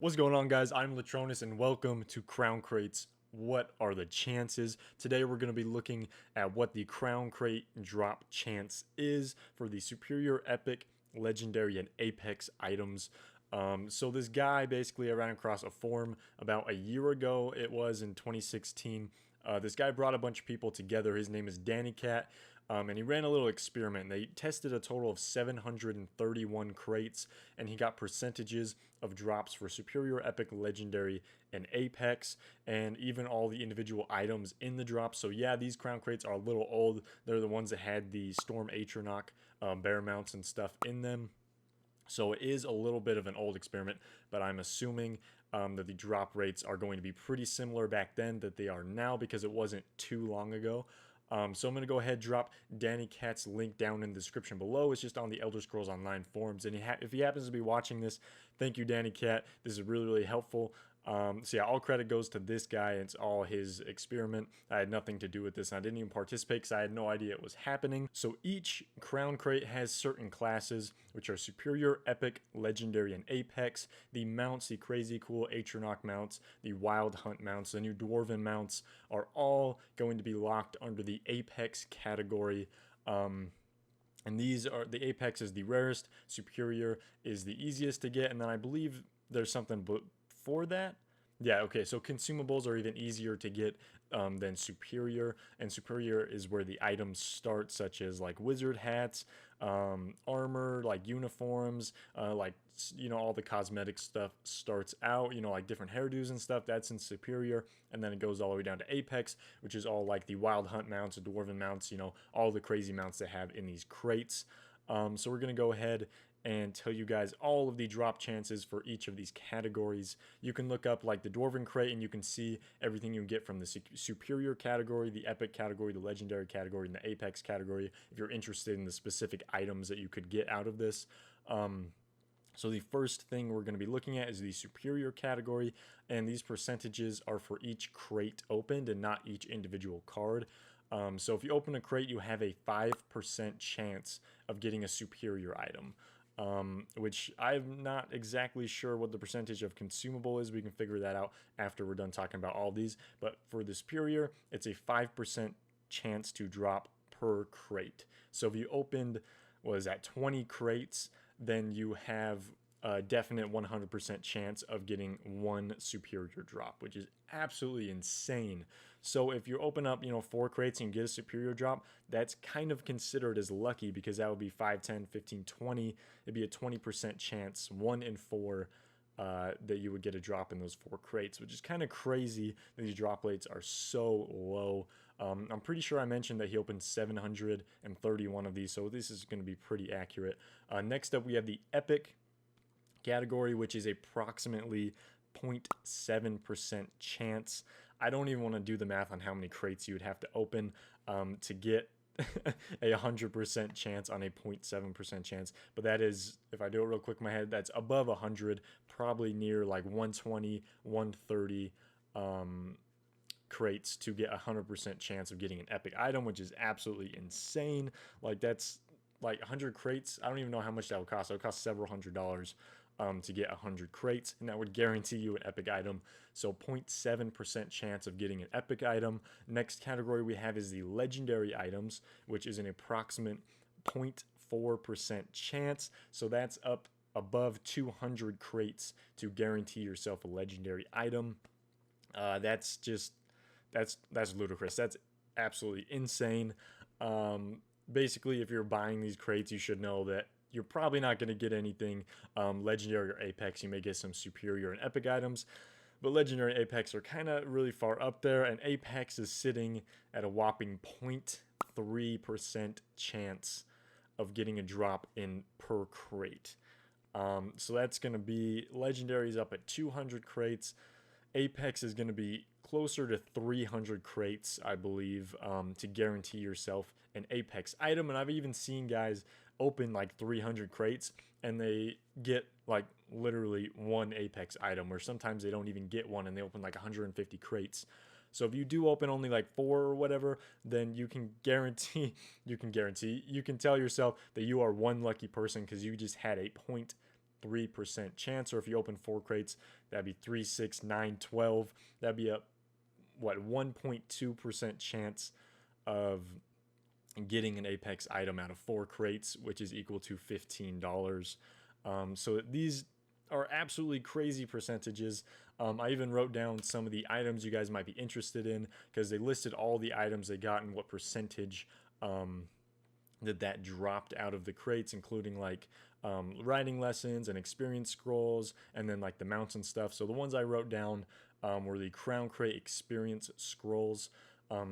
What's going on, guys? I'm Latronus and welcome to Crown Crates. What are the chances? Today we're going to be looking at what the Crown Crate drop chance is for the Superior, Epic, Legendary, and Apex items. So this guy, basically I ran across a forum about a year ago. It was in 2016. This guy brought a bunch of people together. His name is Danny Cat, and he ran a little experiment. They tested a total of 731 crates, and he got percentages of drops for Superior, Epic, Legendary, and Apex, and even all the individual items in the drop. So yeah, these crown crates are a little old. They're the ones that had the Storm Atronach bear mounts and stuff in them. So it is a little bit of an old experiment, but I'm assuming that the drop rates are going to be pretty similar back then that they are now because it wasn't too long ago. So I'm going to go ahead and drop Danny Cat's link down in the description below. It's just on the Elder Scrolls Online forums. And if he happens to be watching this, thank you, Danny Cat. This is really, really helpful. So yeah, all credit goes to this guy. It's all his experiment. I had nothing to do with this, and I didn't even participate because I had no idea it was happening. So each crown crate has certain classes, which are Superior, Epic, Legendary, and Apex. The mounts, the crazy cool Atronach mounts, the Wild Hunt mounts, the new Dwarven mounts are all going to be locked under the Apex category. And these are, the Apex is the rarest, Superior is the easiest to get, and then I believe there's something before that. Yeah, okay, so consumables are even easier to get than Superior, and Superior is where the items start, such as like wizard hats, armor, like uniforms, all the cosmetic stuff starts out, like different hairdos and stuff, that's in Superior, and then it goes all the way down to Apex, which is all like the Wild Hunt mounts, the Dwarven mounts, all the crazy mounts they have in these crates. So we're going to go ahead and tell you guys all of the drop chances for each of these categories. You can look up like the Dwarven crate and you can see everything you get from the Superior category, the Epic category, the Legendary category, and the Apex category if you're interested in the specific items that you could get out of this. So the first thing we're going to be looking at is the Superior category, and these percentages are for each crate opened and not each individual card. So if you open a crate, you have a 5% chance of getting a Superior item. Which I'm not exactly sure what the percentage of consumable is. We can figure that out after we're done talking about all these. But for the Superior, it's a 5% chance to drop per crate. So if you opened, what is that, 20 crates, then you have a definite 100% chance of getting one Superior drop, which is absolutely insane. So if you open up, 4 crates and you get a Superior drop, that's kind of considered as lucky because that would be 5, 10, 15, 20. It'd be a 20% chance, 1 in 4, that you would get a drop in those 4 crates, which is kind of crazy that these drop rates are so low. I'm pretty sure I mentioned that he opened 731 of these, so this is going to be pretty accurate. Next up, we have the Epic category, which is approximately 0.7% chance. I don't even want to do the math on how many crates you would have to open to get a 100% chance on a 0.7% chance, but that is, if I do it real quick in my head, that's above 100, probably near like 120, 130 crates to get a 100% chance of getting an epic item, which is absolutely insane. Like, that's like 100 crates. I don't even know how much that would cost. It would cost several $100s to get 100 crates, and that would guarantee you an epic item. So 0.7% chance of getting an epic item. Next category we have is the legendary items, which is an approximate 0.4% chance. So that's up above 200 crates to guarantee yourself a legendary item. That's ludicrous. That's absolutely insane. Basically, if you're buying these crates, you should know that you're probably not going to get anything legendary or apex. You may get some superior and epic items, but legendary and apex are kind of really far up there, and apex is sitting at a whopping 0.3% chance of getting a drop in per crate. So that's going to be, legendary's up at 200 crates. Apex is going to be closer to 300 crates, I believe, to guarantee yourself an Apex item. And I've even seen guys open like 300 crates and they get like literally one Apex item, or sometimes they don't even get one and they open like 150 crates. So if you do open only like 4 or whatever, then you can tell yourself that you are one lucky person because you just had a 0.3% chance. Or if you open 4 crates, that'd be 3, 6, 9, 12. That'd be a 1.2% chance of getting an Apex item out of 4 crates, which is equal to $15. So these are absolutely crazy percentages. I even wrote down some of the items you guys might be interested in, because they listed all the items they got and what percentage that dropped out of the crates, including like writing lessons and experience scrolls, and then like the mounts and stuff. So the ones I wrote down were the Crown Crate experience scrolls.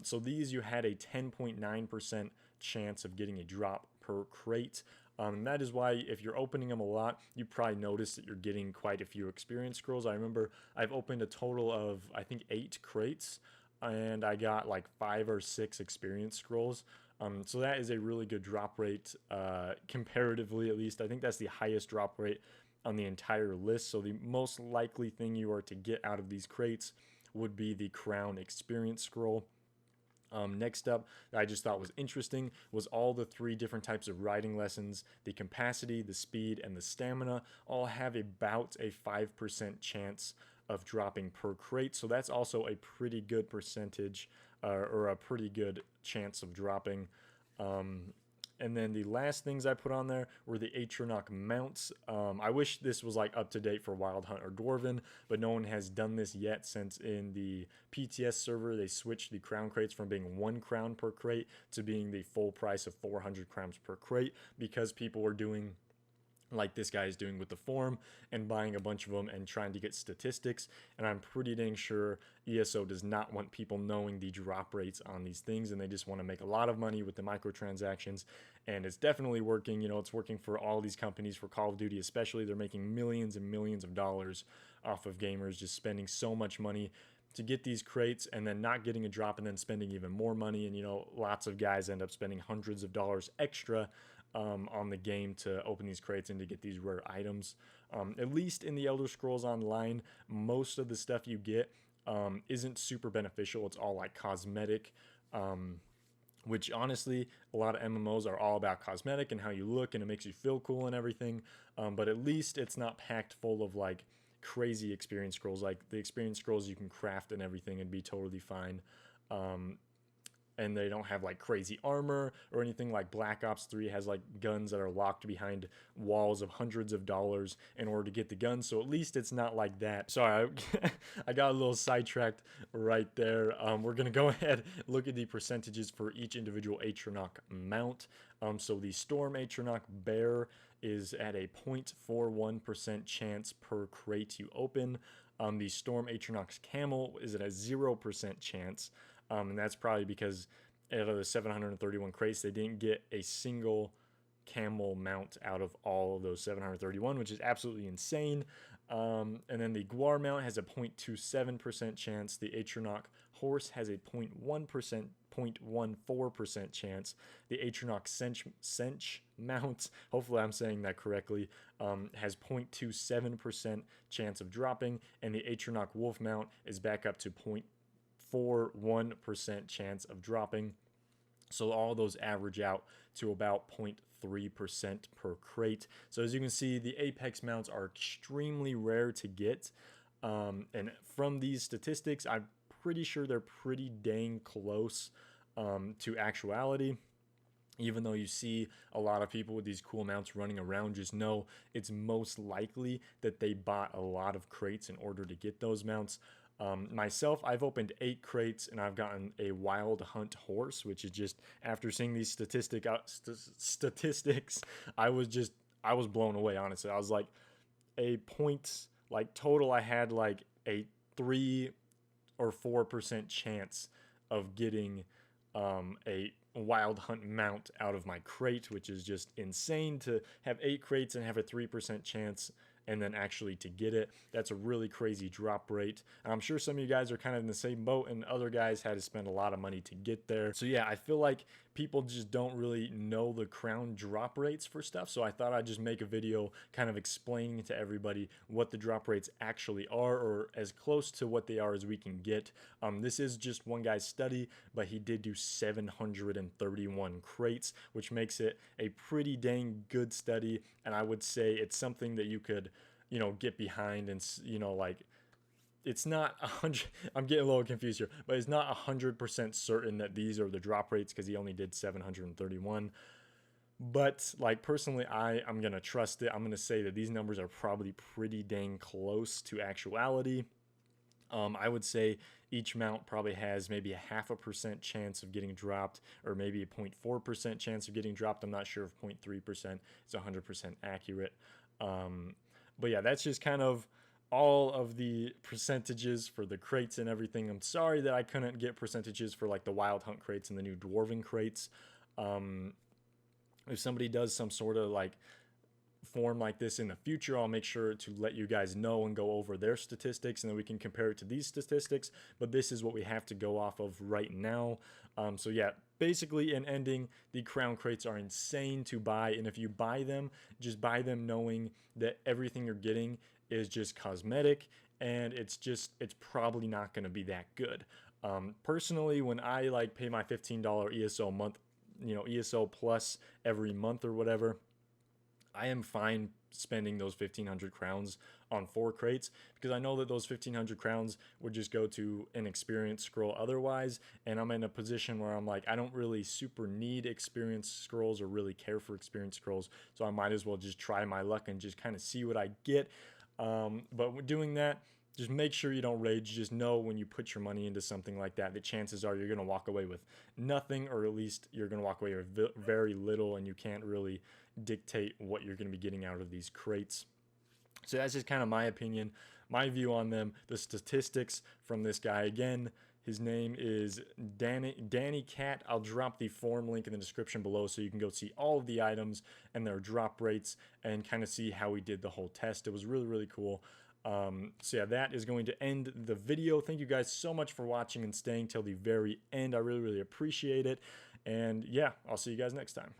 So these, you had a 10.9% chance of getting a drop per crate. That is why if you're opening them a lot, you probably notice that you're getting quite a few experience scrolls. I remember I've opened a total of, I think, 8 crates, and I got like 5 or 6 experience scrolls. So that is a really good drop rate, comparatively at least. I think that's the highest drop rate on the entire list. So the most likely thing you are to get out of these crates would be the Crown experience scroll. Next up, that I just thought was interesting, was all the 3 different types of riding lessons. The capacity, the speed, and the stamina all have about a 5% chance of dropping per crate. So that's also a pretty good percentage, or a pretty good chance of dropping. And then the last things I put on there were the Atronach mounts. I wish this was like up to date for Wild Hunt or Dwarven, but no one has done this yet, since in the PTS server they switched the crown crates from being 1 crown per crate to being the full price of 400 crowns per crate, because people were doing like this guy is doing with the form and buying a bunch of them and trying to get statistics. And I'm pretty dang sure ESO does not want people knowing the drop rates on these things, and they just want to make a lot of money with the microtransactions. And it's definitely working. It's working for all these companies, for Call of Duty especially. They're making millions and millions of dollars off of gamers just spending so much money to get these crates and then not getting a drop, and then spending even more money. And lots of guys end up spending hundreds of dollars extra on the game to open these crates and to get these rare items. At least in the Elder Scrolls Online, most of the stuff you get isn't super beneficial. It's all like cosmetic, which honestly, a lot of MMOs are all about cosmetic and how you look, and it makes you feel cool and everything. But at least it's not packed full of like crazy experience scrolls. Like the experience scrolls you can craft and everything and be totally fine. And they don't have like crazy armor or anything. Like Black Ops 3 has like guns that are locked behind walls of hundreds of dollars in order to get the guns. So at least it's not like that. Sorry, I got a little sidetracked right there. We're going to go ahead and look at the percentages for each individual Atronach mount. So the Storm Atronach Bear is at a 0.41% chance per crate you open. The Storm Atronach Camel is at a 0% chance. And that's probably because out of the 731 crates, they didn't get a single camel mount out of all of those 731, which is absolutely insane. And then the Guar mount has a 0.27% chance. The Atronach horse has a 0.14% chance. The Atronach Sench mount, hopefully I'm saying that correctly, has 0.27% chance of dropping. And the Atronach wolf mount is back up to 0.41% chance of dropping. So all those average out to about 0.3% per crate. So as you can see, the Apex mounts are extremely rare to get. And from these statistics, I'm pretty sure they're pretty dang close to actuality. Even though you see a lot of people with these cool mounts running around, just know it's most likely that they bought a lot of crates in order to get those mounts. Myself, I've opened 8 crates and I've gotten a Wild Hunt horse, which is just, after seeing these statistics, I was blown away, honestly. I was like, total, I had like a 3 or 4% chance of getting a Wild Hunt mount out of my crate, which is just insane to have 8 crates and have a 3% chance and then actually to get it. That's a really crazy drop rate. And I'm sure some of you guys are kind of in the same boat, and other guys had to spend a lot of money to get there. So yeah, I feel like people just don't really know the crown drop rates for stuff. So I thought I'd just make a video kind of explaining to everybody what the drop rates actually are, or as close to what they are as we can get. This is just one guy's study, but he did do 731 crates, which makes it a pretty dang good study. And I would say it's something that you could, get behind and, like, it's not 100. I'm getting a little confused here, but it's not 100% certain that these are the drop rates because he only did 731. But like personally, I'm gonna trust it. I'm gonna say that these numbers are probably pretty dang close to actuality. I would say each mount probably has maybe a 0.5% chance of getting dropped, or maybe a 0.4% chance of getting dropped. I'm not sure if 0.3% is 100% accurate. But yeah, that's just kind of all of the percentages for the crates and everything. I'm sorry that I couldn't get percentages for like the wild hunt crates and the new dwarven crates. If somebody does some sort of like form like this in the future, I'll make sure to let you guys know and go over their statistics, and then we can compare it to these statistics. But this is what we have to go off of right now. So yeah, basically in ending, the crown crates are insane to buy, and if you buy them, just buy them knowing that everything you're getting is just cosmetic, and it's probably not going to be that good. Personally, when I like pay my $15 ESO month, ESO plus every month or whatever, I am fine spending those 1,500 crowns on 4 crates, because I know that those 1,500 crowns would just go to an experience scroll otherwise, and I'm in a position where I'm like, I don't really super need experience scrolls or really care for experience scrolls, so I might as well just try my luck and just kind of see what I get. But doing that, just make sure you don't rage. Just know when you put your money into something like that, the chances are you're going to walk away with nothing, or at least you're going to walk away with very little, and you can't really dictate what you're going to be getting out of these crates. So that's just kind of my opinion, my view on them. The statistics from this guy, again, his name is Danny Cat. I'll drop the form link in the description below so you can go see all of the items and their drop rates and kind of see how he did the whole test. It was really, really cool. So yeah, that is going to end the video. Thank you guys so much for watching and staying till the very end. I really, really appreciate it. And yeah, I'll see you guys next time.